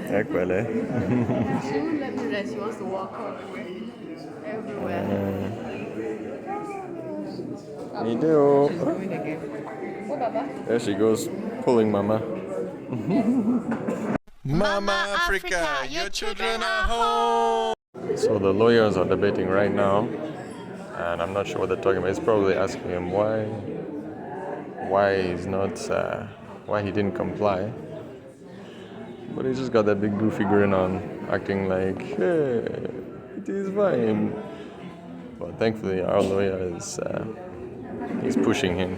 Equally. She won't let me rest. She wants to walk all the way everywhere. Me too. She's going again. Oh, Baba. There she goes, pulling Mama. Mama Africa, your children are home. So the lawyers are debating right now, and I'm not sure what they're talking about. It's probably asking him why he's not, why he didn't comply. But he's just got that big goofy grin on, acting like, hey, it is fine. But thankfully, our lawyer is, he's pushing him.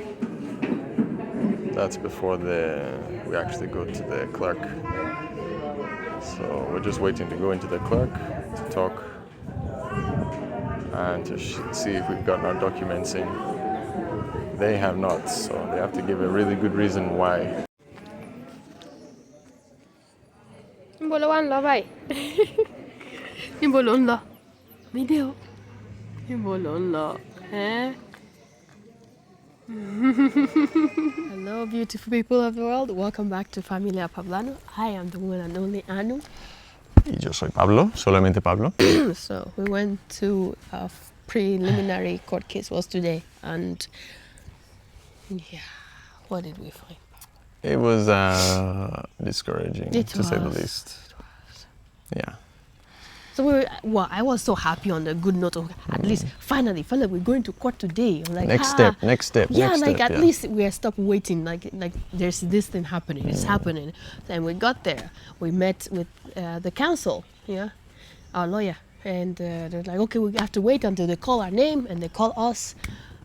That's before we actually go to the clerk. So we're just waiting to go into the clerk to talk and to see if we've gotten our documents in. They have not, so they have to give a really good reason why. Níbo ló wá ń lọ báyìí? Níbo ló ń lọ? Video. Níbo ló ń lọ? Hello, beautiful people of the world. Welcome back to Familia Pablanu. I am the one and only Anu. Y yo soy Pablo, solamente Pablo. So we went to a preliminary court case was today, and yeah, what did we find? It was discouraging, to say the least. Yeah. So I was so happy on the good note of at least finally we're going to court today. I'm like, next step. Yeah, at least we are stopped waiting. Like there's this thing happening. It's happening. Then we got there. We met with the counsel, our lawyer, and they're like, okay, we have to wait until they call our name, and they call us.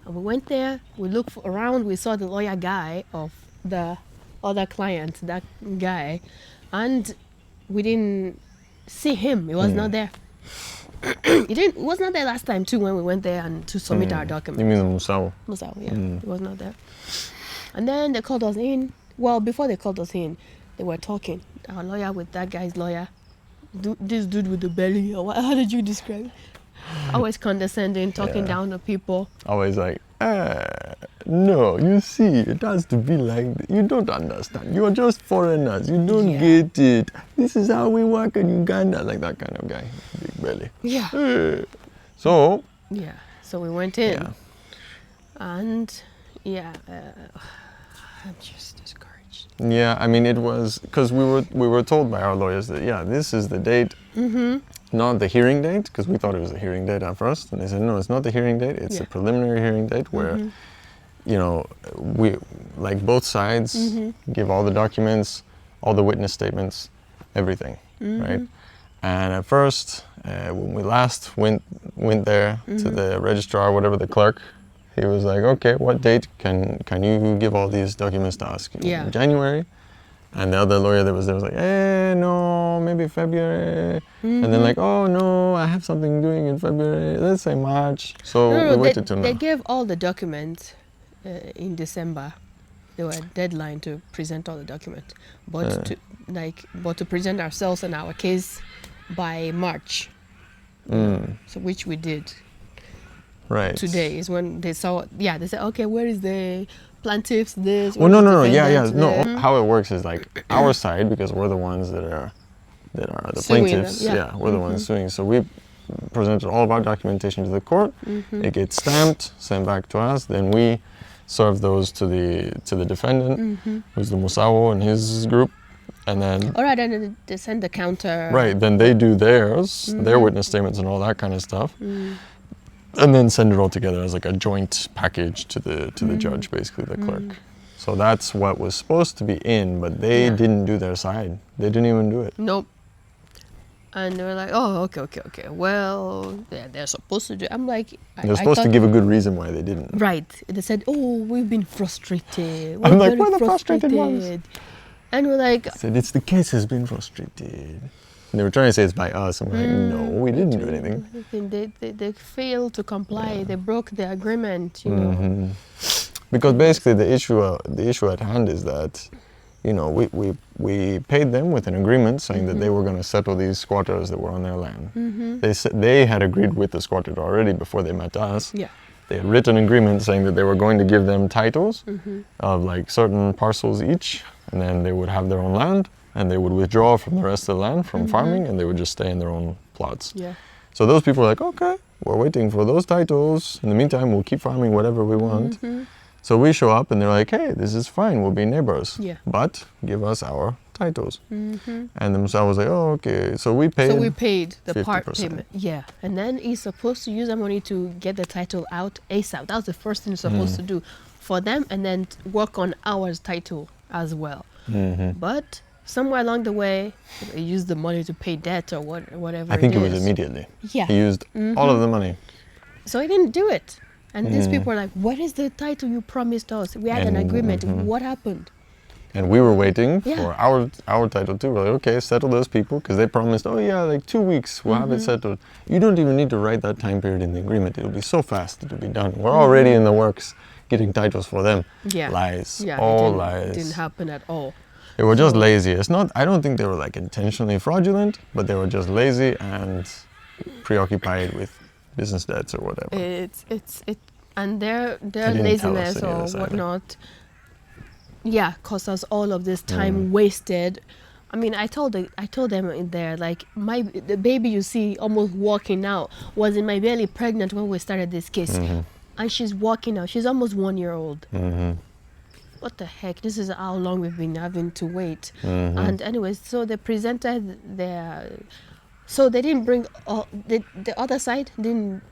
And we went there. We looked around. We saw the lawyer guy of the other client, that guy, and we didn't see him. He was not there. He was not there last time too when we went there and to submit our documents. You mean Musao? Musao, yeah. He was not there. And then they called us in. Well, before they called us in, they were talking. Our lawyer with that guy's lawyer. This dude with the belly. How did you describe it? Always condescending, talking down to people. Always like, no, you see, it has to be like, you don't understand. You're just foreigners. You don't get it. This is how we work in Uganda. Like that kind of guy. Big belly. Yeah. So. Yeah. So we went in. Yeah. And, I'm just discouraged. Yeah, I mean, it was, because we were told by our lawyers that, this is the date. Not the hearing date, because we thought it was a hearing date at first, and they said no, it's not the hearing date, it's a preliminary hearing date where we, like, both sides give all the documents, all the witness statements, everything, right? And at first, when we last went there to the registrar, whatever, the clerk, he was like, okay, what date can you give all these documents to us? January? And the other lawyer that was there was like, no, maybe February. And then like, oh no, I have something doing in February. Let's say March. So we waited till now. They gave all the documents in December. There were a deadline to present all the documents, but to present ourselves and our case by March. So which we did. Right. Today is when they saw. Yeah, they said, okay, where is the plaintiffs? This. Well, no. No, how it works is like our side, because we're the ones that are the plaintiffs. We're the ones suing. So we presented all of our documentation to the court. It gets stamped, sent back to us. Then we serve those to the defendant, who's the Musao and his group, and then. All right, and then they send the counter. Right. Then they do theirs, their witness statements and all that kind of stuff. And then send it all together as like a joint package to the judge, basically the clerk. So that's what was supposed to be in, but they didn't do their side. They didn't even do it. Nope. And they were like, oh, okay. Well, they're supposed to do it. I'm like... They're supposed to give a good reason why they didn't. Right. They said, oh, we've been frustrated. I'm like, we're the frustrated ones. And we're like... I said, it's the case has been frustrated. And they were trying to say it's by us. I'm like, no, we didn't do anything. They failed to comply. They broke the agreement, Because basically the issue at hand is that, we paid them with an agreement saying that they were going to settle these squatters that were on their land. They had agreed with the squatters already before they met us. Yeah. They had written an agreement saying that they were going to give them titles of like certain parcels each, and then they would have their own land, and they would withdraw from the rest of the land from farming, and they would just stay in their own plots. Yeah. So those people are like, okay, we're waiting for those titles. In the meantime, we'll keep farming whatever we want. So we show up and they're like, hey, this is fine, we'll be neighbors. Yeah. But give us our titles. And then Musa was like, oh, okay. So we paid. So we paid the part 50%. payment. Yeah. And then he's supposed to use that money to get the title out ASAP. That was the first thing he's supposed to do for them, and then work on our title as well. But somewhere along the way, he used the money to pay debt or whatever. I think it is. was immediately. Yeah. He used all of the money. So he didn't do it. And these people are like, what is the title you promised us? We had an agreement. What happened? And we were waiting Yeah. for our title too. We're like, okay, settle those people, because they promised, oh yeah, like 2 weeks, we'll have it settled. You don't even need to write that time period in the agreement. It'll be so fast, it'll be done. We're already in the works getting titles for them. Yeah. Lies. Yeah, All it lies. didn't happen at all. They were just lazy. It's not, I don't think they were like intentionally fraudulent, but they were just lazy and preoccupied with business debts or whatever. And their didn't tell us laziness any of or this either. whatnot, yeah, caused us all of this time wasted. I mean, I told them in there, like, the baby you see almost walking out was in my belly pregnant when we started this case, and she's walking out. She's almost 1 year old. What the heck? This is how long we've been having to wait. And anyways, so they presented so they didn't bring the other side didn't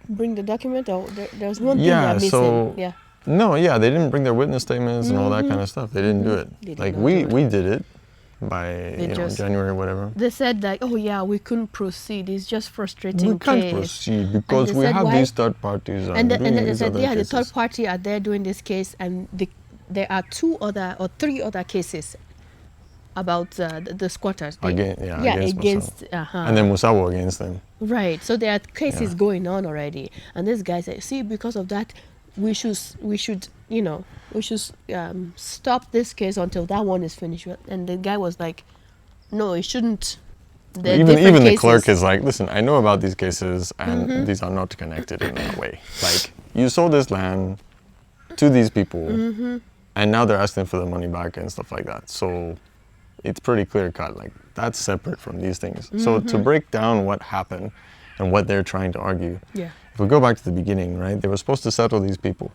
bring the document, or there was one thing they're missing. So Yeah. No, yeah, they didn't bring their witness statements and all that kind of stuff. They didn't do it. They did Like not we do it. we did it by January, whatever. They said like, oh yeah, we couldn't proceed. It's just frustrating. We can't case. proceed because they we said, have why? these third parties And doing they these said, other yeah, cases. the third party are there doing this case, and there are 3 other cases about the squatters. Against Musa. Uh-huh. And then Musawo against them. Right. So there are cases going on already, and this guy said, see, because of that, we should stop this case until that one is finished. And the guy was like, no, it shouldn't. Even the clerk is like, listen, I know about these cases, and these are not connected in that way. Like, you sold this land to these people, and now they're asking for the money back and stuff like that. So it's pretty clear cut. Like, that's separate from these things. So to break down what happened and what they're trying to argue, if we go back to the beginning, right, they were supposed to settle these people.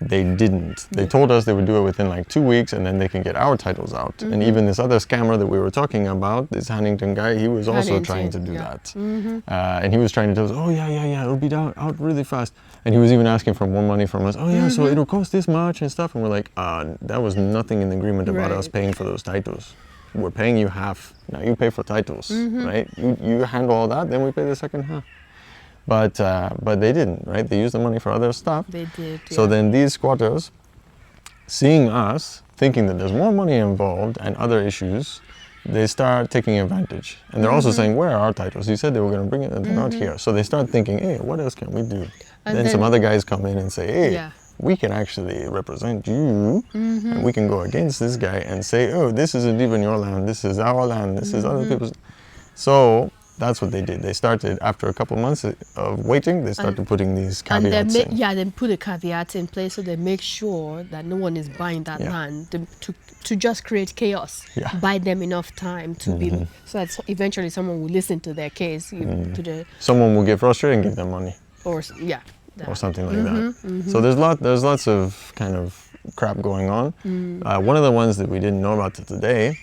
They didn't. They told us they would do it within like 2 weeks, and then they can get our titles out. And even this other scammer that we were talking about, this Huntington guy, he was also trying to do that. And he was trying to tell us, oh yeah, it'll be out really fast. And he was even asking for more money from us. Oh yeah, so it'll cost this much and stuff. And we're like, that was nothing in the agreement about us paying for those titles. We're paying you half. Now you pay for titles, right? You handle all that, then we pay the second half. But they didn't, right? They used the money for other stuff. They did. So then these squatters, seeing us, thinking that there's more money involved and other issues, they start taking advantage. And they're also saying, where are our titles? You said they were going to bring it, and they're not here. So they start thinking, hey, what else can we do? And then some other guys come in and say, hey, we can actually represent you, and we can go against this guy and say, oh, this isn't even your land, this is our land, this is other people's. So that's what they did. They started, after a couple of months of waiting, they started putting these caveats in. They put the caveats in place so they make sure that no one is buying that land to just create chaos. Buy them enough time to be, so that eventually someone will listen to their case. Someone will get frustrated and give them money. Or something like that. So there's lots of kind of crap going on. One of the ones that we didn't know about today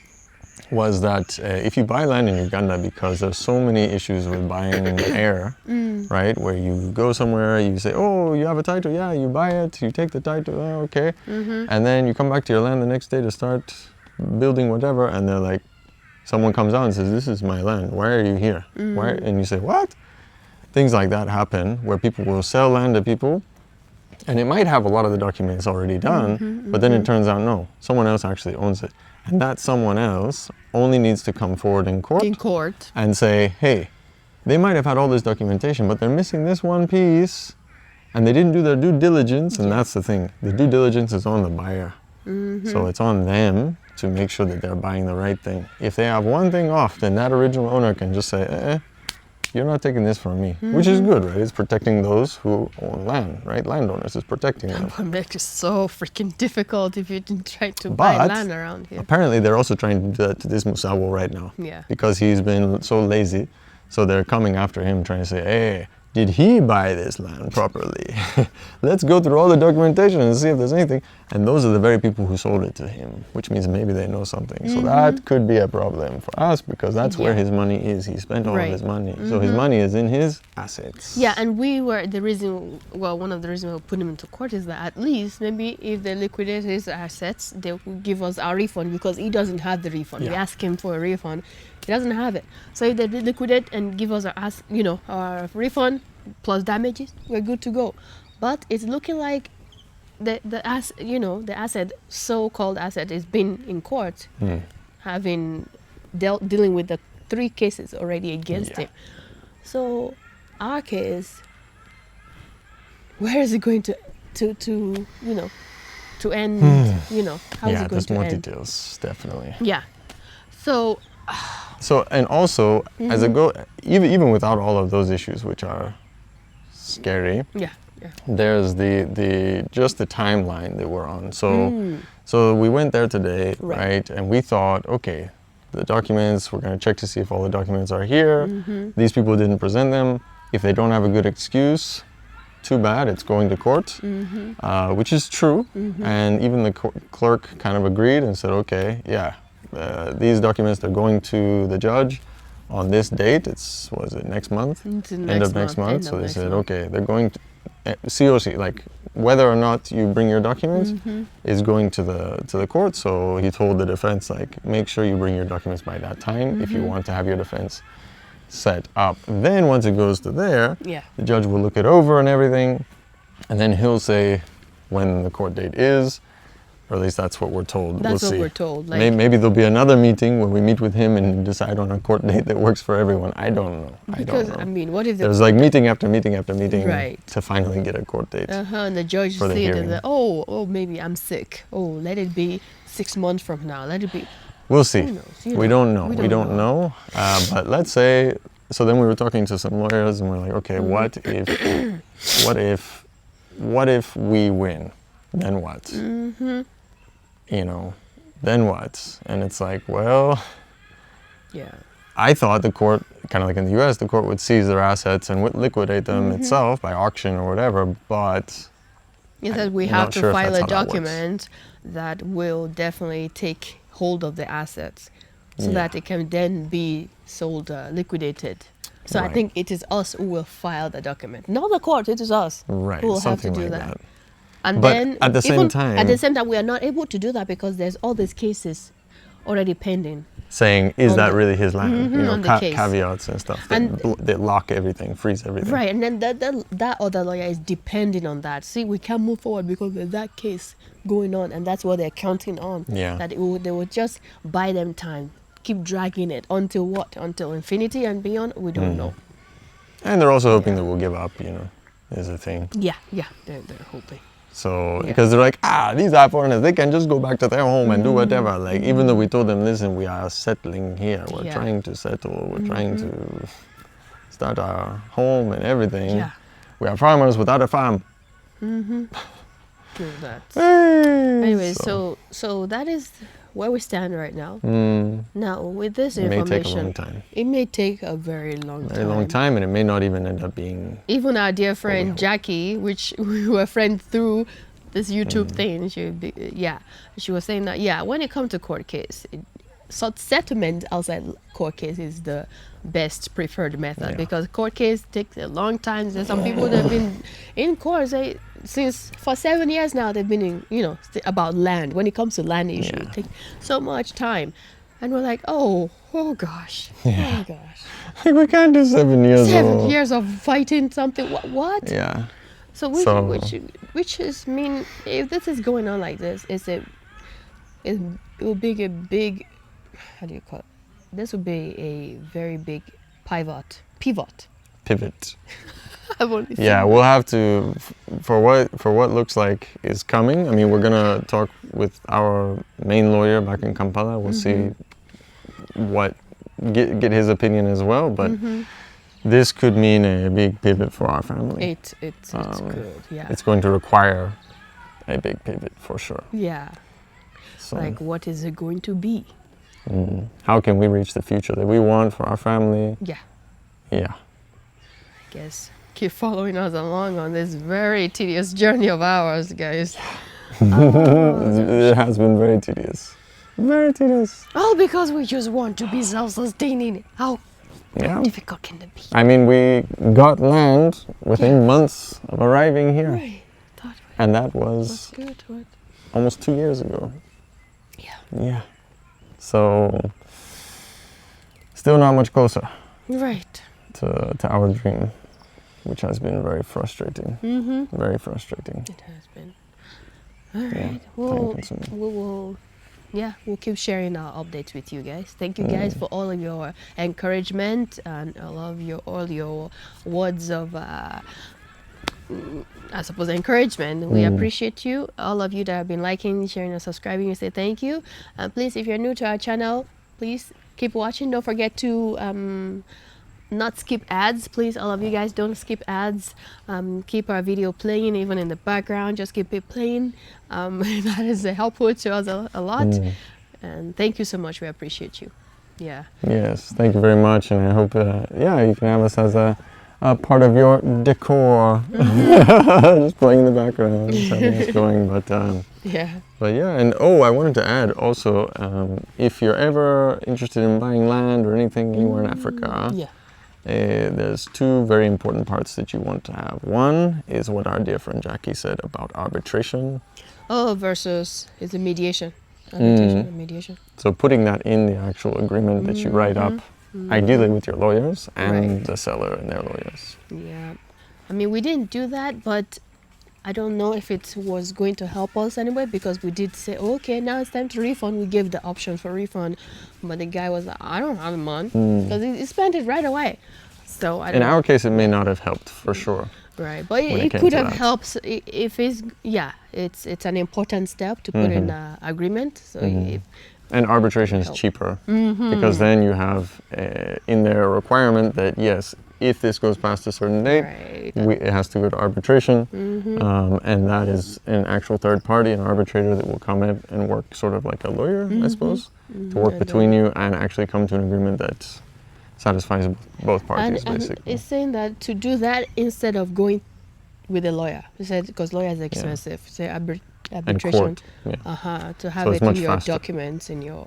was that if you buy land in Uganda, because there's so many issues with buying air, right? Where you go somewhere, you say, oh, you have a title, yeah, you buy it, you take the title, oh, okay. And then you come back to your land the next day to start building whatever, and they're like, someone comes out and says, this is my land, why are you here? Why? And you say, what? Things like that happen where people will sell land to people, and it might have a lot of the documents already done, but then it turns out, no, someone else actually owns it. And that someone else only needs to come forward in court and say, hey, they might have had all this documentation, but they're missing this one piece, and they didn't do their due diligence, and that's the thing. The due diligence is on the buyer. So it's on them to make sure that they're buying the right thing. If they have one thing off, then that original owner can just say, you're not taking this from me, which is good, right? It's protecting those who own land, right? Landowners is protecting them. But makes it so freaking difficult if you try to buy land around here. Apparently, they're also trying to do that to this Musawo right now. Yeah. Because he's been so lazy, so they're coming after him, trying to say, hey, did he buy this land properly? Let's go through all the documentation and see if there's anything. And those are the very people who sold it to him, which means maybe they know something. So that could be a problem for us because that's where his money is. He spent all of his money. So his money is in his assets. Yeah, and we were the reason, well, one of the reasons we put him into court is that at least maybe if they liquidate his assets, they will give us our refund because he doesn't have the refund. We asked him for a refund. He doesn't have it. So if they liquidate and give us our refund plus damages, we're good to go. But it's looking like the asset, so-called asset, is being in court, having dealing with the 3 cases already against him. So our case, where is it going to end? How is it going there's to more end? details, definitely. Yeah. So and also as it go, even without all of those issues, which are scary. Yeah. There's just the timeline that we're on. So we went there today, right? And we thought, okay, the documents, we're going to check to see if all the documents are here. These people didn't present them. If they don't have a good excuse, too bad, it's going to court, which is true. And even the clerk kind of agreed and said, okay, these documents, they're going to the judge on this date. Was it next month? End of next month. So they said, okay, they're going to COC, like whether or not you bring your documents is going to the court. So he told the defense, like, make sure you bring your documents by that time if you want to have your defense set up. Then once it goes to there, the judge will look it over and everything, and then he'll say when the court date is. Or at least that's what we're told. That's we'll what see. we're told. Maybe there'll be another meeting where we meet with him and decide on a court date that works for everyone. I don't know. Because I mean, what if there's like meeting after meeting after meeting to finally get a court date? And the judge for the said hearing. that, maybe I'm sick. Let it be 6 months from now. Let it be. We'll see. Who knows? We don't know. We don't know. But let's say. So then we were talking to some lawyers and we're like, okay, what if we win? Then what? Then what? And it's like, well, I thought the court, kind of like in the US, the court would seize their assets and would liquidate them itself by auction or whatever, but it says we have to file a document that will definitely take hold of the assets so that it can then be sold, liquidated. So I think it is us who will file the document. Not the court, it is us who will have to do that. And but then at the same time, we are not able to do that because there's all these cases already pending. Saying, is that really his land? Caveats and stuff. They lock everything, freeze everything. Right, and then that other lawyer is depending on that. See, we can't move forward because there's that case going on, and that's what they're counting on. Yeah. That they will just buy them time, keep dragging it until what? Until infinity and beyond? We don't know. And they're also hoping that we'll give up, is a thing. Yeah, they're hoping. So, because they're like, these are foreigners, they can just go back to their home and do whatever. Like, even though we told them, listen, we are settling here. We're trying to settle. We're trying to start our home and everything. Yeah. We are farmers without a farm. True that. Hey, Anyway, so that is where we stand right now. Now, with this information, it may take a long time. It may take a very long time. Very long time, and it may not even end up being. Even our dear friend Jackie, which we were friends through this YouTube thing, she was saying that when it comes to court case, settlement outside court case is the best preferred method because court case takes a long time. There's some people that have been in court for 7 years now. They've been in, about land. When it comes to land issue, it takes so much time, and we're like, oh gosh, oh gosh. Like, we can't do 7 years. 7 years of fighting something. What? Yeah. So which is mean if this is going on like this, it will be a big. How do you call it? This would be a very big pivot. We'll have to for what looks like is coming. I mean, we're gonna talk with our main lawyer back in Kampala. We'll see get his opinion as well. But this could mean a big pivot for our family. It's good, yeah. It's going to require a big pivot for sure. Yeah. So, Like, what is it going to be? how can we reach the future that we want for our family? Yeah. Yeah. I guess keep following us along on this very tedious journey of ours, guys. It has been very tedious. Very tedious. All because we just want to be self-sustaining. How Yeah. difficult can it be? I mean, we got land within months of arriving here. Right. Thought And that was was good. What? almost 2 years ago. Yeah. Yeah. So, still not much closer Right. to our dream, which has been very frustrating. Very frustrating. It has been. All right. Well, time-consuming. we will. Yeah, we'll keep sharing our updates with you guys. Thank you guys for all of your encouragement and all your words of I suppose encouragement. We appreciate you, all of you that have been liking, sharing, and subscribing. We say thank you. And please, if you're new to our channel, please keep watching. Don't forget to not skip ads. Please, all of you guys, don't skip ads. Keep our video playing even in the background. Just keep it playing. That is helpful to us a lot. And thank you so much. We appreciate you. Yeah. Yes, thank you very much, and I hope you can have us as a part of your decor. Just playing in the background, just having us going. But yeah, and I wanted to add also, if you're ever interested in buying land or anything anywhere in Africa, there's two very important parts that you want to have. One is what our dear friend Jackie said about arbitration. Versus is the mediation. Arbitration and mediation. So putting that in the actual agreement that you write up, ideally with your lawyers and the seller and their lawyers. Yeah. I mean, we didn't do that, but I don't know if it was going to help us anyway, because we did say, okay, now it's time to refund. We gave the option for refund, but the guy was like, I don't have the money, because he spent it right away. So I don't in our case, it may not have helped for sure. Right, but it could have helped if it's an important step to put in an agreement. So and arbitration is cheaper because then you have in there a requirement that yes, if this goes past a certain date, it has to go to arbitration, and that is an actual third party, an arbitrator that will come in and work sort of like a lawyer, I suppose, to work between you and actually come to an agreement that satisfies both parties, basically. And it's saying that to do that instead of going with a lawyer. He said because lawyer is expensive. Say arbitration. To have it in your documents, in your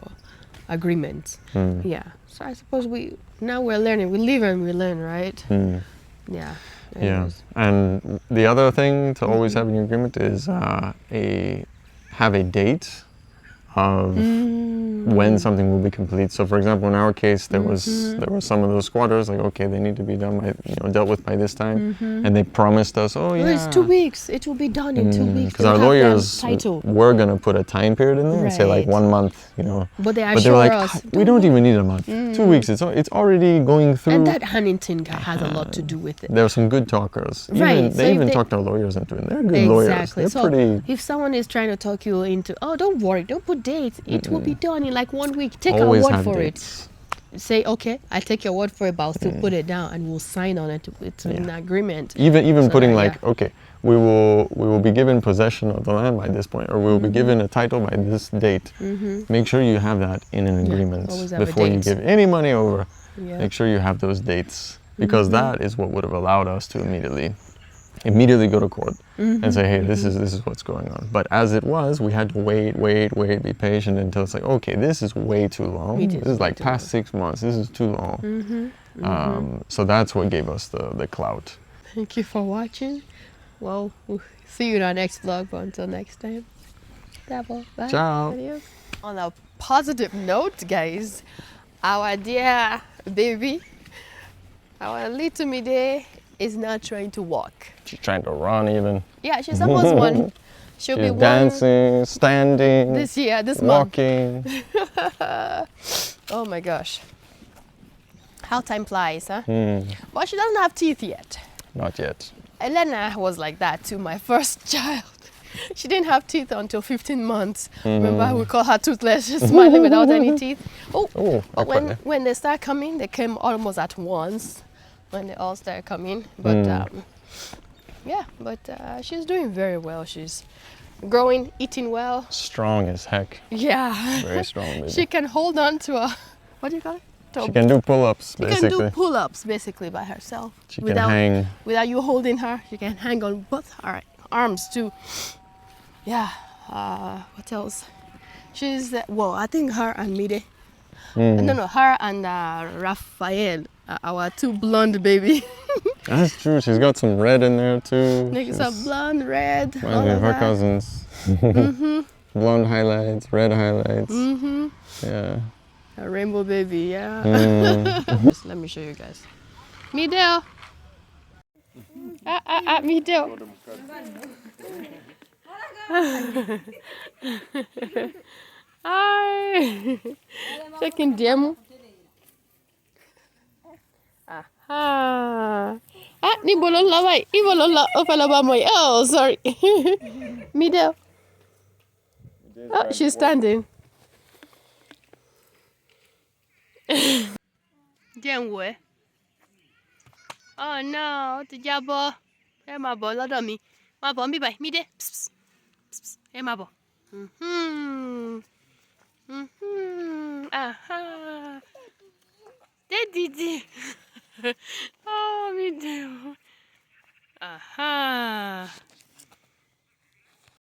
agreements. Yeah. So I suppose we're learning. We live and we learn, right? Yeah. Anyways. Yeah. And the other thing to always have in your agreement is have a date of when something will be complete. So for example, in our case, there was some of those squatters like, okay, they need to be done by, dealt with by this time, and they promised us, it's 2 weeks, it will be done in 2 weeks. Because our lawyers were gonna put a time period in there and say like 1 month, But they were like, we don't even need a month. 2 weeks, it's already going through. And that Huntington guy has a lot to do with it. There are some good talkers. They even talked our lawyers into it. They're good lawyers. They're pretty. If someone is trying to talk you into, don't worry, don't put dates. It will be done in like 1 week. Take our word for it. Say, okay, I take your word for it, but I'll still put it down and we'll sign on it. It's an agreement. Even putting okay, we will be given possession of the land by this point, or we will be given a title by this date. Make sure you have that in an agreement before you give any money over. Make sure you have those dates, because that is what would have allowed us to immediately go to court and say, hey, this is what's going on. But as it was, we had to wait, be patient until it's like, okay, this is way too long. This is like past 6 months. This is too long. So that's what gave us the clout. Thank you for watching. Well, we'll see you in our next vlog, but until next time. Bye. Ciao. Adios. On a positive note, guys, our dear baby, our little Mide, is now trying to walk. She's trying to run even. Yeah, she's almost one. She's be dancing, standing, this walking. Oh my gosh. How time flies, huh? But she doesn't have teeth yet. Not yet. Elena was like that too, my first child. She didn't have teeth until 15 months. Remember, we call her toothless, just smiling without any teeth. But when they start coming, they came almost at once. when they all start coming. But yeah, but she's doing very well. She's growing, eating well. Strong as heck. Yeah. Very strong, baby. She can hold on to a, what do you call it? She can do pull-ups, basically. She can do pull-ups, basically, by herself. She can hang. Without you holding her. She can hang on both her arms, too. Yeah. What else? She's, well, I think her and Mide. No, her and Raphael, our two blonde baby. That's true. She's got some red in there, too. Like some blonde, red. Reminds me of her cousins. Blonde highlights, red highlights. Yeah. A rainbow baby, yeah. Just let me show you guys. Midel. Midel. Hi. Checking demo. Aha. Ni bolola bay. Ni bolola opala ba moy. Oh, sorry. Midel. Oh, she's standing. Jẹ́nwẹ́. Oh no, ó ti jábọ́. Ẹ máa bọ̀ lọ́dọ̀ mi. Máa bọ̀ ń bí báyìí. Mídé. Ẹ máa bọ̀. Aha. Dé dìdì.